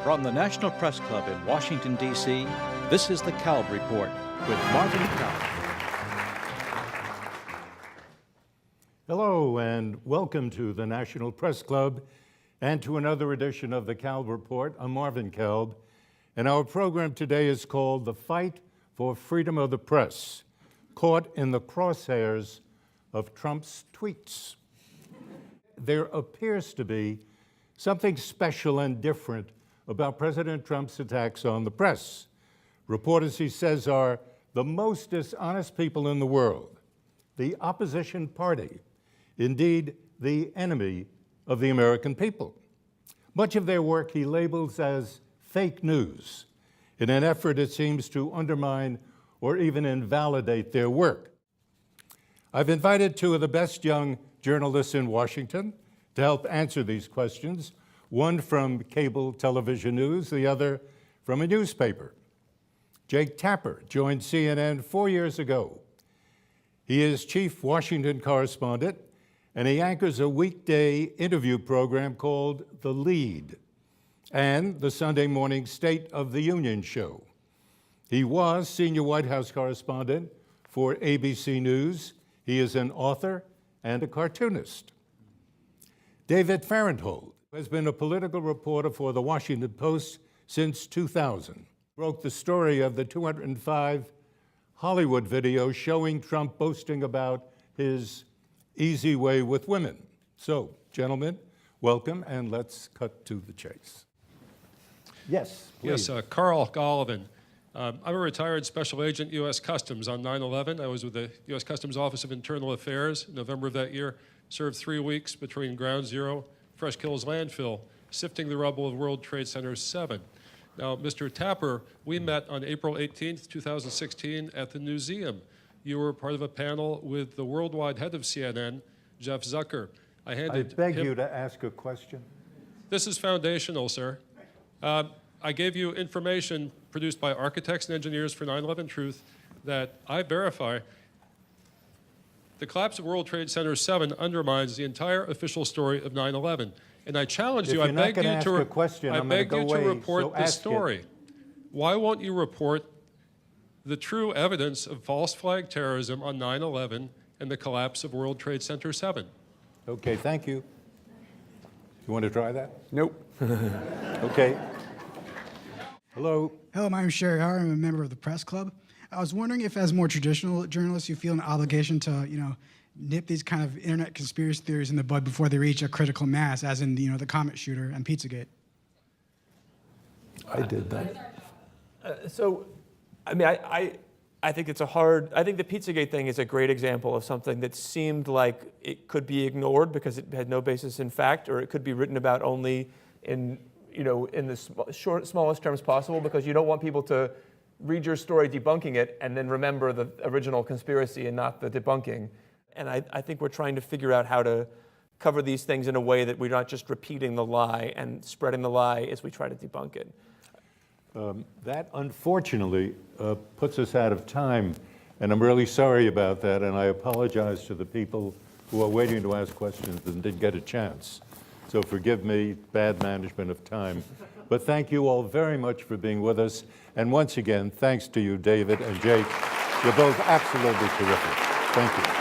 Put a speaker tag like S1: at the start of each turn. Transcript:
S1: From the National Press Club in Washington, D.C., this is the Kalb Report with Marvin Kalb.
S2: Hello, and welcome to the National Press Club and to another edition of the Kalb Report. I'm Marvin Kalb, and our program today is called The Fight for Freedom of the Press, Caught in the Crosshairs of Trump's Tweets. There appears to be something special and different about President Trump's attacks on the press. Reporters, he says, are the most dishonest people in the world, the opposition party, indeed the enemy of the American people. Much of their work he labels as fake news, in an effort, it seems, to undermine or even invalidate their work. I've invited two of the best young journalists in Washington to help answer these questions, one from cable television news, the other from a newspaper. Jake Tapper joined CNN 4 years ago. He is chief Washington correspondent, and he anchors a weekday interview program called The Lead and the Sunday morning State of the Union show. He was senior White House correspondent for ABC News. He is an author and a cartoonist. David Fahrenthold has been a political reporter for the Washington Post since 2000. Broke the story of the 205 Hollywood video showing Trump boasting about his easy way with women. So, gentlemen, welcome, and let's cut to the chase. Yes, please.
S3: Yes, Karl Golovin. I'm a retired special agent, U.S. Customs. On 9/11, I was with the U.S. Customs Office of Internal Affairs in November of that year. Served 3 weeks between Ground Zero, Fresh Kills Landfill, sifting the rubble of World Trade Center 7. Now, Mr. Tapper, we met on April 18th, 2016 at the Newseum. You were part of a panel with the worldwide head of CNN, Jeff Zucker.
S2: I beg you to ask a question.
S3: This is foundational, sir. I gave you information produced by architects and engineers for 9/11 Truth that I verify. The collapse of World Trade Center 7 undermines the entire official story of 9/11. And I challenge you, I beg you to report the story. Why won't you report the true evidence of false flag terrorism on 9/11 and the collapse of World Trade Center 7?
S2: Okay, thank you. You want to try that?
S4: Nope.
S2: Okay. Hello.
S4: Hello, my name is Sherry Howard. I'm a member of the Press Club. I was wondering if, as more traditional journalists, you feel an obligation to, nip these kind of internet conspiracy theories in the bud before they reach a critical mass, as in, the Comet shooter and Pizzagate.
S2: I did that.
S5: I think it's I think the Pizzagate thing is a great example of something that seemed like it could be ignored because it had no basis in fact, or it could be written about only in the smallest terms possible, because you don't want people to read your story debunking it and then remember the original conspiracy and not the debunking. And I think we're trying to figure out how to cover these things in a way that we're not just repeating the lie and spreading the lie as we try to debunk it.
S2: That, unfortunately, puts us out of time, and I'm really sorry about that, and I apologize to the people who are waiting to ask questions and didn't get a chance. So forgive me, bad management of time. But thank you all very much for being with us. And once again, thanks to you, David and Jake. You're both absolutely terrific. Thank you.